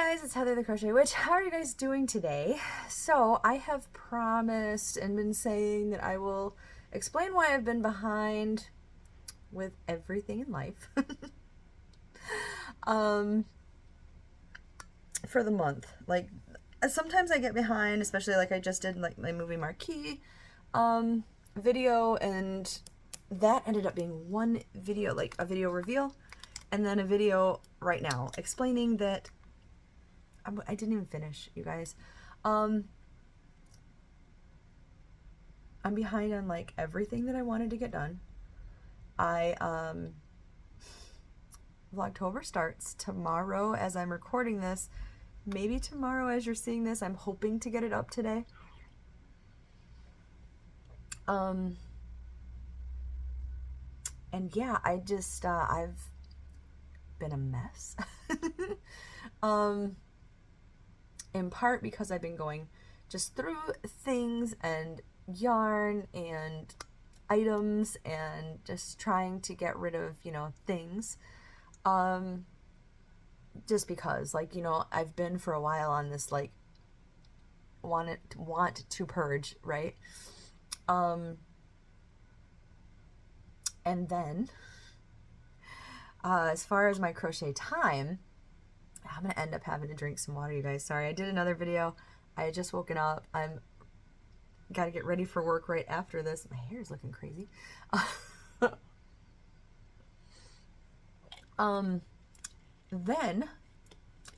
guys, it's Heather the Crochet Witch. How are you guys doing today? So I have promised and been saying that I will explain why I've been behind with everything in life for the month. Like sometimes I get behind, especially like I just did like my movie marquee video, and that ended up being one video, like a video reveal, and then a video right now explaining that I didn't even finish, you guys. I'm behind on like everything that I wanted to get done. Vlogtober starts tomorrow as I'm recording this. Maybe tomorrow as you're seeing this. I'm hoping to get it up today. And yeah, I've been a mess. In part because I've been going just through things and yarn and items and just trying to get rid of, things. Just because, like, I've been for a while on this, like, want to purge, right? And then, as far as my crochet time, I'm gonna end up having to drink some water, you guys. Sorry, I did another video. I had just woken up. Gotta get ready for work right after this. My hair is looking crazy. Then,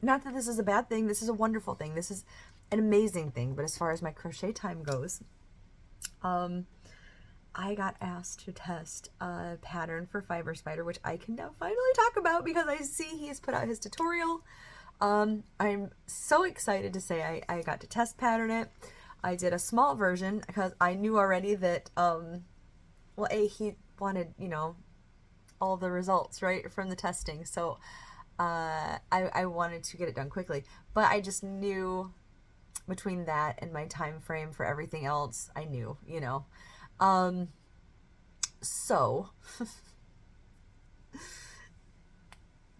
not that this is a bad thing. This is a wonderful thing. This is an amazing thing. But as far as my crochet time goes, I got asked to test a pattern for Fiber Spider, which I can now finally talk about because I see he's put out his tutorial. I'm so excited to say I got to test pattern it. I did a small version because I knew already that, well, he wanted, all the results, right, from the testing. So I wanted to get it done quickly. But I just knew between that and my time frame for everything else, I knew, so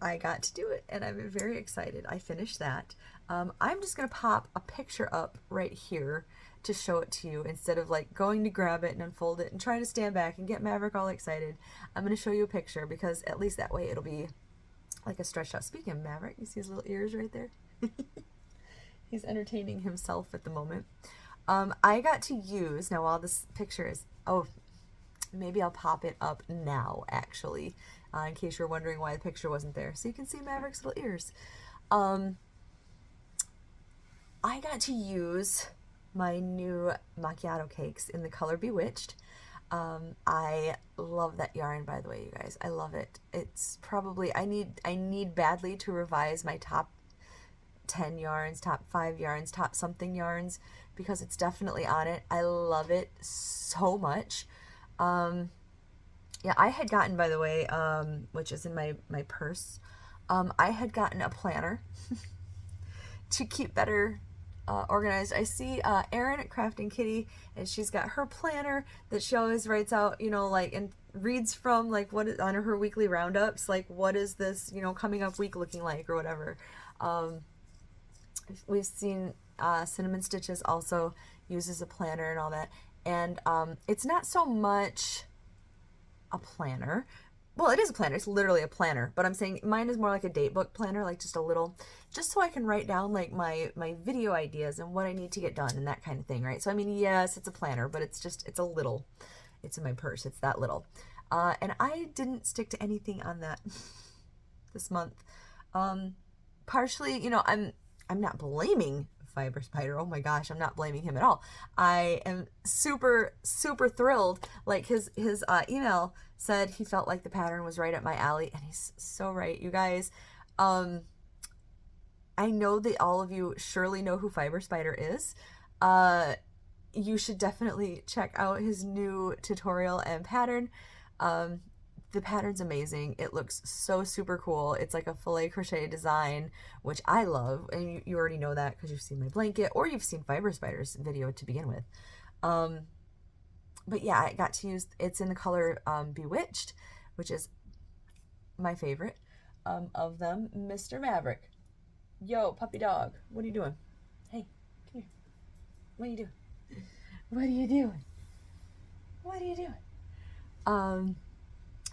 I got to do it and I'm very excited. I finished that. I'm just going to pop a picture up right here to show it to you instead of like going to grab it and unfold it and trying to stand back and get Maverick all excited. I'm going to show you a picture because at least that way it'll be like a stretched out. Speaking of Maverick, you see his little ears right there? He's entertaining himself at the moment. I got to use, now while this picture is, maybe I'll pop it up now, actually, in case you're wondering why the picture wasn't there. So you can see Maverick's little ears. I got to use my new macchiato cakes in the color Bewitched. I love that yarn, by the way, you guys. I love it. It's probably, I need badly to revise my top 10 yarns, top 5 yarns, top something yarns, because it's definitely on it. I love it so much. Yeah, I had gotten, by the way, which is in my purse, I had gotten a planner to keep better organized. I see Erin at Crafting Kitty, and she's got her planner that she always writes out, like, and reads from, like, what is on her weekly roundups, like, what is this, coming up week looking like, or whatever. We've seen Cinnamon Stitches also uses a planner and all that, and it's not so much a planner. Well, it is a planner. It's literally a planner, but I'm saying mine is more like a date book planner, like just a little, just so I can write down like my video ideas and what I need to get done and that kind of thing, right? So I mean, yes, it's a planner, but it's a little, it's in my purse. It's that little, and I didn't stick to anything on that this month. Partially, I'm not blaming Fiber Spider. Oh my gosh, I'm not blaming him at all. I am super, super thrilled. Like his email said he felt like the pattern was right up my alley, and he's so right, you guys. I know that all of you surely know who Fiber Spider is. You should definitely check out his new tutorial and pattern. The pattern's amazing. It looks so super cool. It's like a filet crochet design, which I love. And you already know that because you've seen my blanket or you've seen Fiber Spider's video to begin with. But yeah, I got to use, it's in the color Bewitched, which is my favorite of them, Mr. Maverick. Yo, puppy dog, what are you doing? Hey, come here. What are you doing? What are you doing? What are you doing?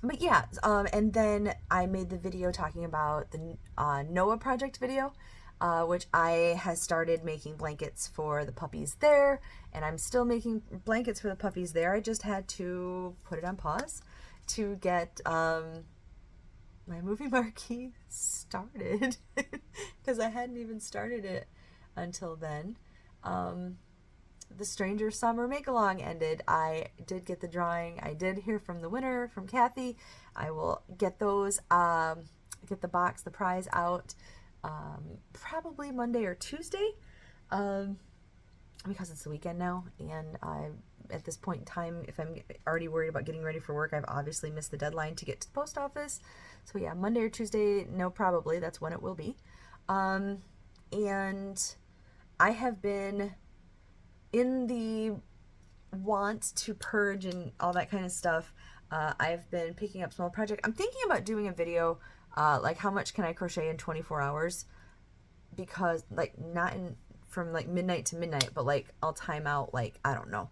But yeah, and then I made the video talking about the Noah project video, which I has started making blankets for the puppies there, and I'm still making blankets for the puppies there. I just had to put it on pause to get my movie marquee started because I hadn't even started it until then. The Stranger Summer Make-Along ended. I did get the drawing. I did hear from the winner, from Kathy. I will get those, get the box, the prize out probably Monday or Tuesday because it's the weekend now. And at this point in time, if I'm already worried about getting ready for work, I've obviously missed the deadline to get to the post office. So yeah, Monday or Tuesday, no, probably. That's when it will be. And I have been in the want to purge and all that kind of stuff. I've been picking up small projects. I'm thinking about doing a video like how much can I crochet in 24 hours, because like not in from like midnight to midnight, but like I'll time out like, I don't know,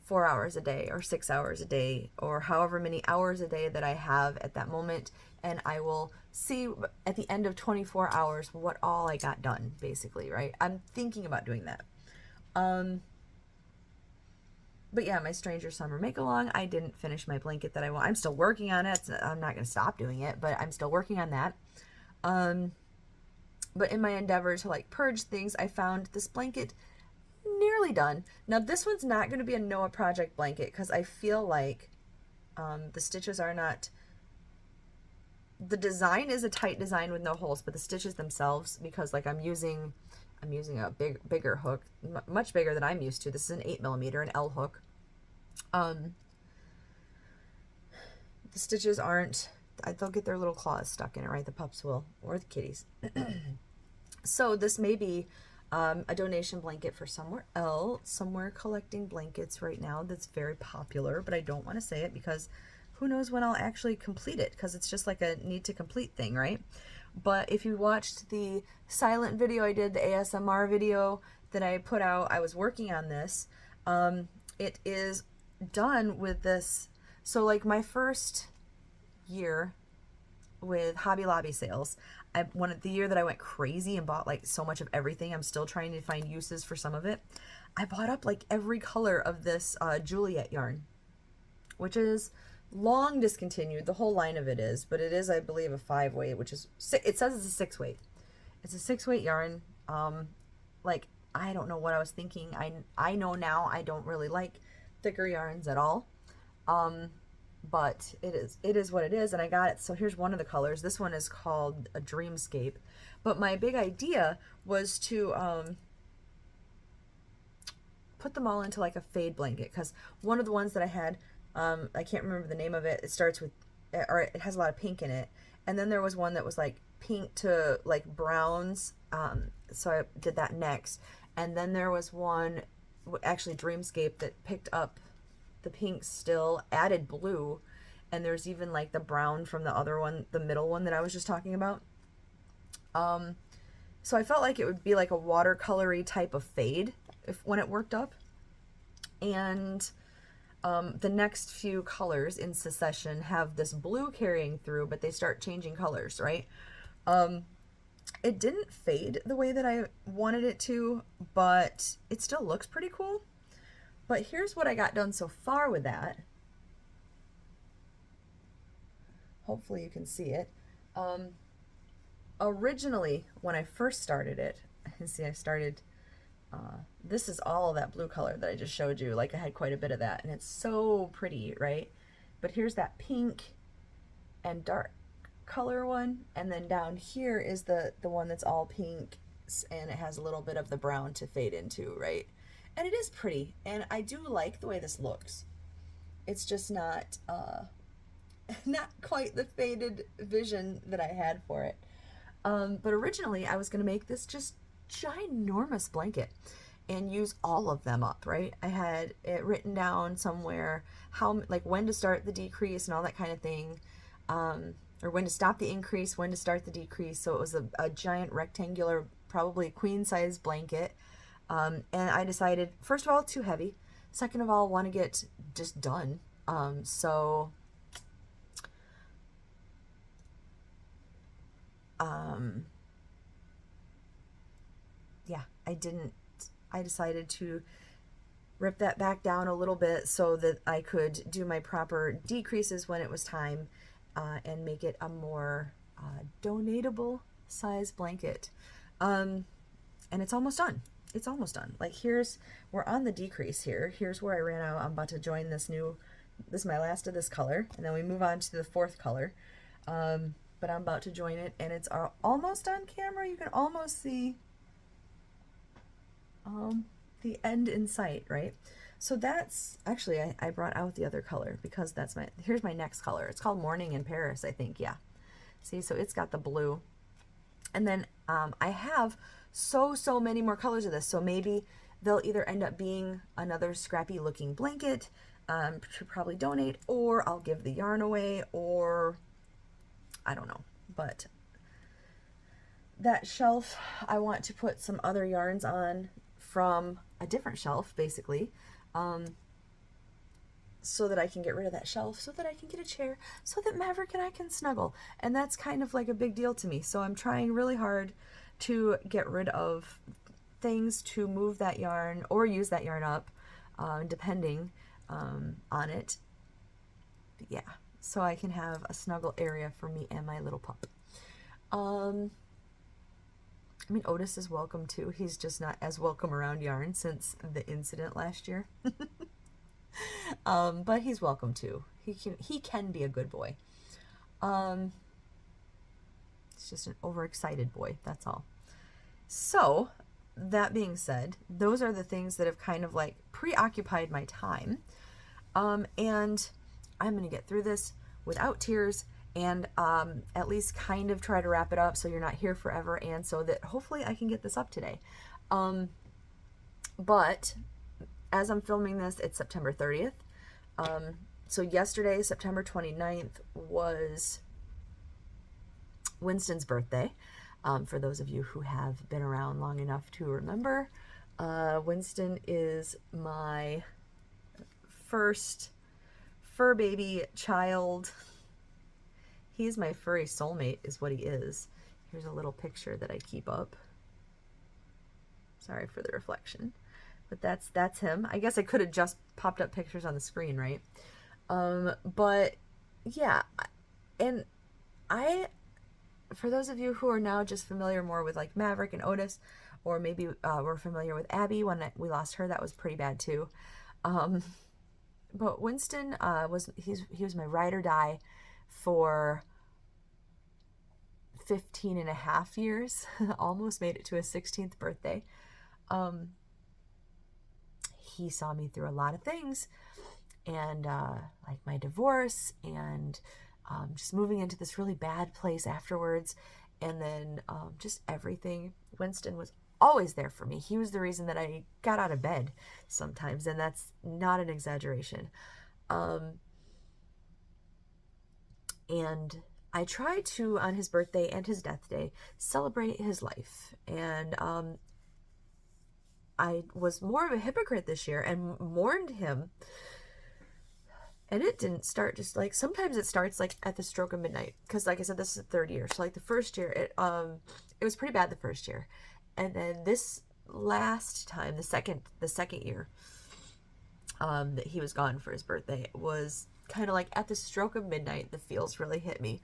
4 hours a day or 6 hours a day or however many hours a day that I have at that moment, and I will see at the end of 24 hours what all I got done, basically, right? I'm thinking about doing that. But yeah, my Stranger Summer Make-Along, I didn't finish my blanket that I want. I'm still working on it. I'm not going to stop doing it, but I'm still working on that. But in my endeavor to like purge things, I found this blanket nearly done. Now this one's not going to be a Noah project blanket because I feel like the stitches are not, the design is a tight design with no holes, but the stitches themselves, because like I'm using a bigger hook, much bigger than I'm used to. This is an 8mm, an L hook. The stitches aren't, they'll get their little claws stuck in it, right? The pups will, or the kitties. So this may be a donation blanket for somewhere else, somewhere collecting blankets right now that's very popular, but I don't want to say it because who knows when I'll actually complete it, because it's just like a need to complete thing, right? But if you watched the silent video I did, the ASMR video that I put out, I was working on this. It is done with this. So like my first year with Hobby Lobby sales, the year that I went crazy and bought like so much of everything, I'm still trying to find uses for some of it. I bought up like every color of this Juliet yarn, which is long discontinued. The whole line of it is, but it is, I believe, a 5-weight, which is, it says it's a 6-weight. It's a 6-weight yarn. Like, I don't know what I was thinking. I know now I don't really like thicker yarns at all. But it is what it is, and I got it. So here's one of the colors. This one is called a Dreamscape. But my big idea was to put them all into like a fade blanket, because one of the ones that I had, I can't remember the name of it. It starts with, or it has a lot of pink in it. And then there was one that was like pink to like browns. So I did that next. And then there was one, actually Dreamscape, that picked up the pink still, added blue. And there's even like the brown from the other one, the middle one that I was just talking about. So I felt like it would be like a watercolory type of fade when it worked up. And the next few colors in Secession have this blue carrying through, but they start changing colors, right? It didn't fade the way that I wanted it to, but it still looks pretty cool. But here's what I got done so far with that. Hopefully you can see it. Originally, when I first started it, see, I started, this is all that blue color that I just showed you. Like, I had quite a bit of that, and it's so pretty, right? But here's that pink and dark color one, and then down here is the one that's all pink, and it has a little bit of the brown to fade into, right? And it is pretty, and I do like the way this looks. It's just not not quite the faded vision that I had for it. But originally I was going to make this just ginormous blanket and use all of them up, right? I had it written down somewhere how, like, when to start the decrease and all that kind of thing, or when to stop the increase, when to start the decrease. So it was a giant rectangular probably a queen size blanket. And I decided, first of all, too heavy. Second of all, want to get just done. So yeah, I decided to rip that back down a little bit so that I could do my proper decreases when it was time, and make it a more donatable size blanket. And it's almost done. It's almost done. Like we're on the decrease here. Here's where I ran out. I'm about to join this is my last of this color, and then we move on to the fourth color. But I'm about to join it, and it's almost on camera. You can almost see the end in sight, right? So that's actually, I brought out the other color because here's my next color. It's called Morning in Paris, I think. Yeah. See, so it's got the blue. And then I have so many more colors of this. So maybe they'll either end up being another scrappy looking blanket to probably donate, or I'll give the yarn away, or I don't know. But that shelf, I want to put some other yarns on from a different shelf, basically, so that I can get rid of that shelf, so that I can get a chair, so that Maverick and I can snuggle. And that's kind of like a big deal to me. So I'm trying really hard to get rid of things to move that yarn or use that yarn up, depending on it. But yeah, so I can have a snuggle area for me and my little pup. I mean, Otis is welcome too. He's just not as welcome around yarn since the incident last year. But he's welcome too. He can be a good boy. It's just an overexcited boy, that's all. So, that being said, those are the things that have kind of like preoccupied my time. And I'm going to get through this without tears, and at least kind of try to wrap it up so you're not here forever, and so that hopefully I can get this up today. But as I'm filming this, it's September 30th. So yesterday, September 29th, was Winston's birthday. For those of you who have been around long enough to remember, Winston is my first fur baby child. He's my furry soulmate is what he is. Here's a little picture that I keep up. Sorry for the reflection. But that's him. I guess I could have just popped up pictures on the screen, right? But yeah, and for those of you who are now just familiar more with like Maverick and Otis, or maybe we're familiar with Abby when we lost her, that was pretty bad too. But Winston he was my ride or die for 15 and a half years. Almost made it to his 16th birthday. He saw me through a lot of things, and like my divorce, and just moving into this really bad place afterwards, and then just everything. Winston was always there for me. He was the reason that I got out of bed sometimes, and that's not an exaggeration. And I try to, on his birthday and his death day, celebrate his life. And I was more of a hypocrite this year and mourned him. And it didn't start just like, sometimes it starts like at the stroke of midnight. Because like I said, this is the third year. So like the first year, it was pretty bad the first year. And then this last time, the second year that he was gone for his birthday, was kind of like at the stroke of midnight, the feels really hit me.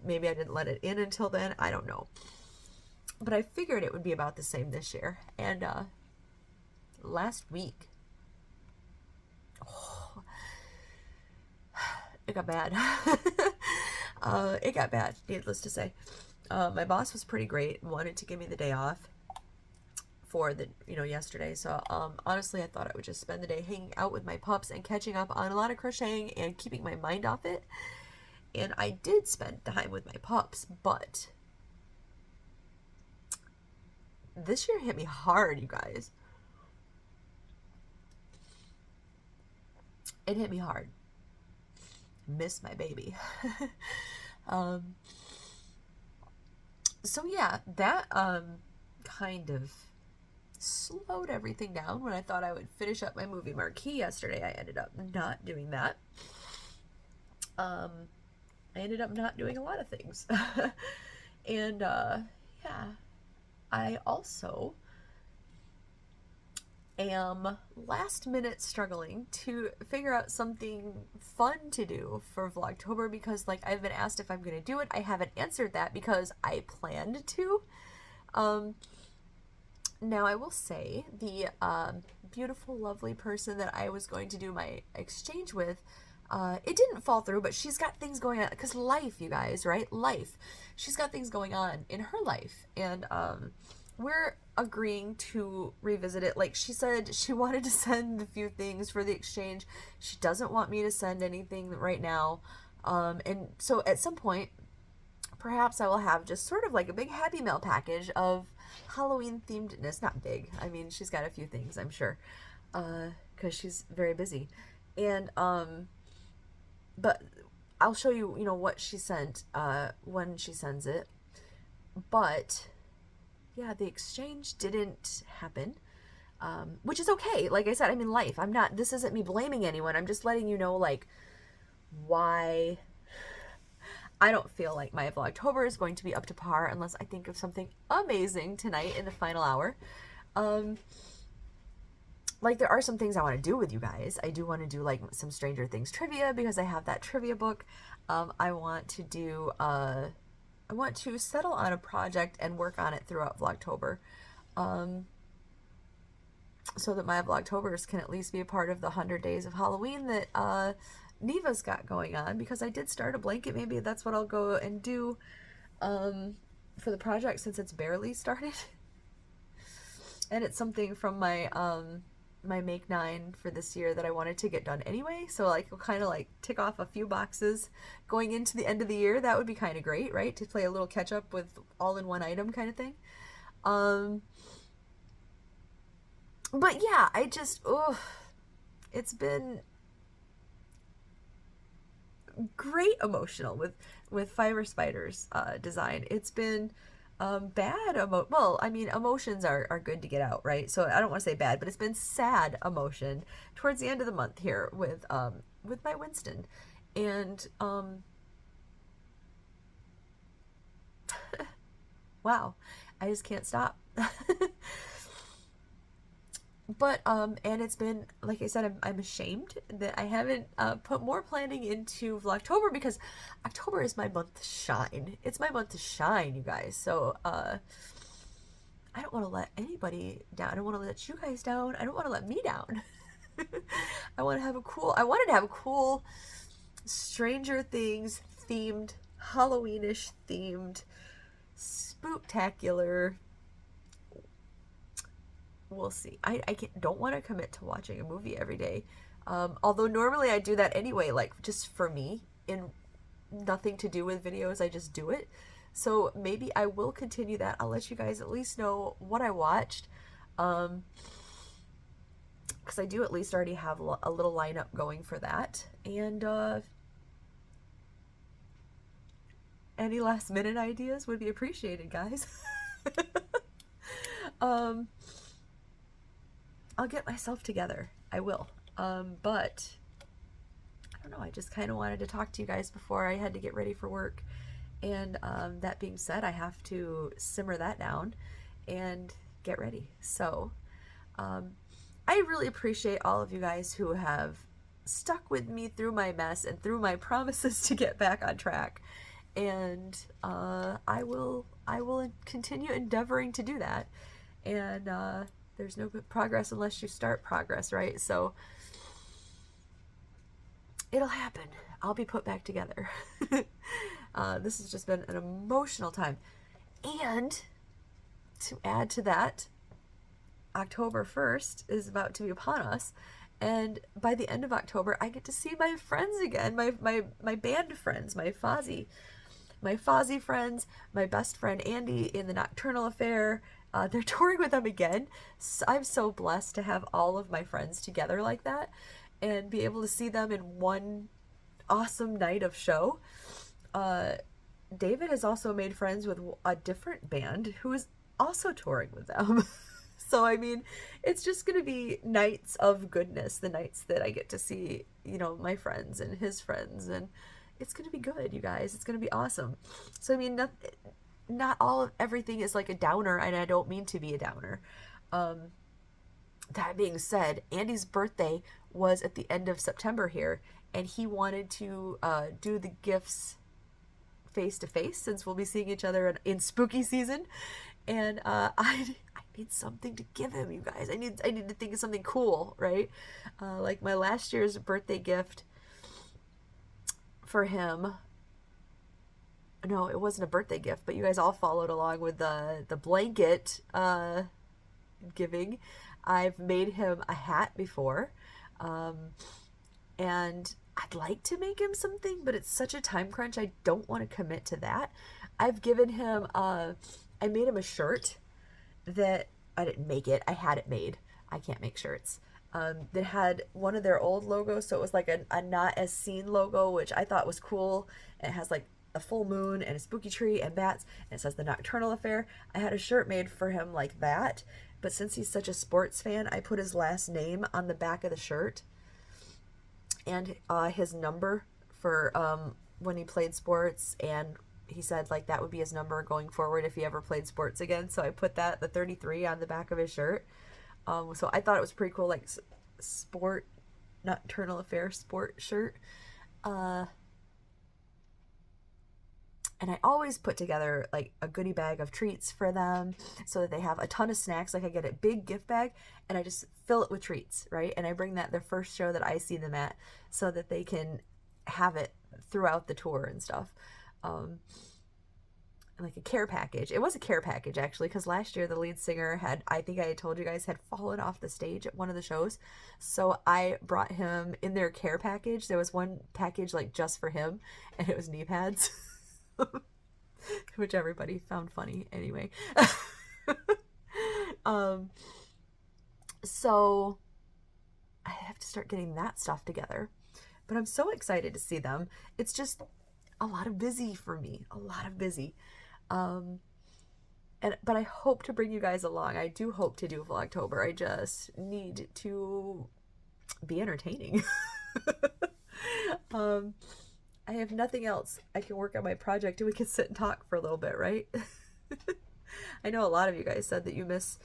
Maybe I didn't let it in until then. I don't know. But I figured it would be about the same this year. And last week, it got bad. It got bad, needless to say. My boss was pretty great, wanted to give me the day off for yesterday. So honestly, I thought I would just spend the day hanging out with my pups and catching up on a lot of crocheting and keeping my mind off it. And I did spend time with my pups, but this year hit me hard, you guys. It hit me hard. Miss my baby. So yeah, that kind of slowed everything down. When I thought I would finish up my movie marquee yesterday, I ended up not doing that. I ended up not doing a lot of things. And yeah, I also am last minute struggling to figure out something fun to do for Vlogtober, because like I've been asked if I'm going to do it. I haven't answered that because I planned to. Now I will say the beautiful, lovely person that I was going to do my exchange with, it didn't fall through, but she's got things going on, because life, you guys, right? Life. She's got things going on in her life, and we're agreeing to revisit it. Like, she said she wanted to send a few things for the exchange. She doesn't want me to send anything right now. And so at some point, perhaps I will have just sort of like a big Happy Mail package of Halloween themed. Not big. I mean, she's got a few things, I'm sure, because she's very busy. And, but I'll show you, you know, what she sent, when she sends it. But yeah, the exchange didn't happen, which is okay. Like I said, I mean, life. This isn't me blaming anyone. I'm just letting you know, like, why I don't feel like my Vlogtober is going to be up to par unless I think of something amazing tonight in the final hour. Like, there are some things I want to do with you guys. I do want to do, like, some Stranger Things trivia, because I have that trivia book. I want to do, I want to settle on a project and work on it throughout Vlogtober, so that my Vlogtobers can at least be a part of the 100 days of Halloween that Neva's got going on, because I did start a blanket. Maybe that's what I'll go and do for the project, since it's barely started. And it's something from my my Make 9 for this year that I wanted to get done anyway. So like, we'll kind of like tick off a few boxes going into the end of the year. That would be kind of great, right? To play a little catch up with all in one item kind of thing. But yeah, I just, it's been great emotional with Fiber Spider's design. It's been bad well, I mean, emotions are good to get out, right? So I don't want to say bad, but it's been sad emotion towards the end of the month here with my Winston. And wow, I just can't stop. But and it's been, like I said, I'm ashamed that I haven't put more planning into Vlogtober, because October is my month to shine. It's my month to shine, you guys. So I don't want to let anybody down. I don't want to let you guys down. I don't want to let me down. I wanted to have a cool Stranger Things themed, Halloweenish themed, spooktacular. We'll see. I don't want to commit to watching a movie every day. Although normally I do that anyway, like just for me, in nothing to do with videos, I just do it. So maybe I will continue that. I'll let you guys at least know what I watched. Because I do at least already have a little lineup going for that. And any last minute ideas would be appreciated, guys. I'll get myself together. I will. But I don't know. I just kind of wanted to talk to you guys before I had to get ready for work. And that being said, I have to simmer that down and get ready. So I really appreciate all of you guys who have stuck with me through my mess and through my promises to get back on track. And I will continue endeavoring to do that. And there's no good progress unless you start progress, right? So it'll happen. I'll be put back together. This has just been an emotional time. And to add to that, October 1st is about to be upon us. And by the end of October, I get to see my friends again, my band friends, my Fozzie friends, my best friend Andy in the Nocturnal Affair. They're touring with them again. So I'm so blessed to have all of my friends together like that and be able to see them in one awesome night of show. David has also made friends with a different band who is also touring with them. So, I mean, it's just going to be nights of goodness, the nights that I get to see, you know, my friends and his friends. And it's going to be good, you guys. It's going to be awesome. So, I mean, not all of everything is like a downer, and I don't mean to be a downer. That being said, Andy's birthday was at the end of September here, and he wanted to do the gifts face to face since we'll be seeing each other in spooky season. And I need something to give him, you guys. I need to think of something cool, right? Like my last year's birthday gift for him. No, it wasn't a birthday gift, but you guys all followed along with the blanket giving. I've made him a hat before, and I'd like to make him something, but it's such a time crunch. I don't want to commit to that. I've given him I made him a shirt that I didn't make it. I had it made. I can't make shirts. That had one of their old logos, so it was like a not as seen logo, which I thought was cool. It has like a full moon and a spooky tree and bats, and it says the Nocturnal Affair. I had a shirt made for him like that, but since he's such a sports fan, I put his last name on the back of the shirt and his number for when he played sports, and he said like that would be his number going forward if he ever played sports again. So I put that, the 33, on the back of his shirt. So I thought it was pretty cool, like sport, Nocturnal Affair sport shirt. And I always put together like a goodie bag of treats for them so that they have a ton of snacks. Like I get a big gift bag and I just fill it with treats, right? And I bring that their first show that I see them at so that they can have it throughout the tour and stuff. Like a care package. It was a care package actually, because last year the lead singer had, I think I had told you guys, had fallen off the stage at one of the shows. So I brought him in their care package. There was one package like just for him, and it was knee pads. Which everybody found funny anyway. So I have to start getting that stuff together, but I'm so excited to see them. It's just a lot of busy for me, a lot of busy. But I hope to bring you guys along. I do hope to do Vlogtober. I just need to be entertaining. I have nothing else. I can work on my project and we can sit and talk for a little bit, right? I know a lot of you guys said that you miss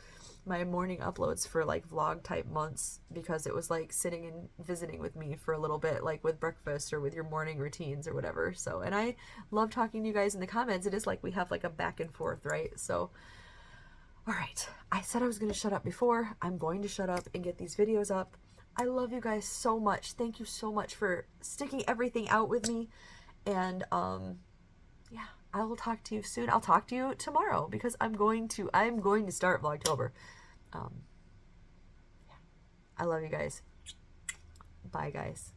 my morning uploads for like vlog type months because it was like sitting and visiting with me for a little bit, like with breakfast or with your morning routines or whatever. So, and I love talking to you guys in the comments. It is like we have like a back and forth, right? So, all right. I said I was going to shut up before. I'm going to shut up and get these videos up. I love you guys so much. Thank you so much for sticking everything out with me. And yeah, I will talk to you soon. I'll talk to you tomorrow because I'm going to start Vlogtober. Yeah. I love you guys. Bye, guys.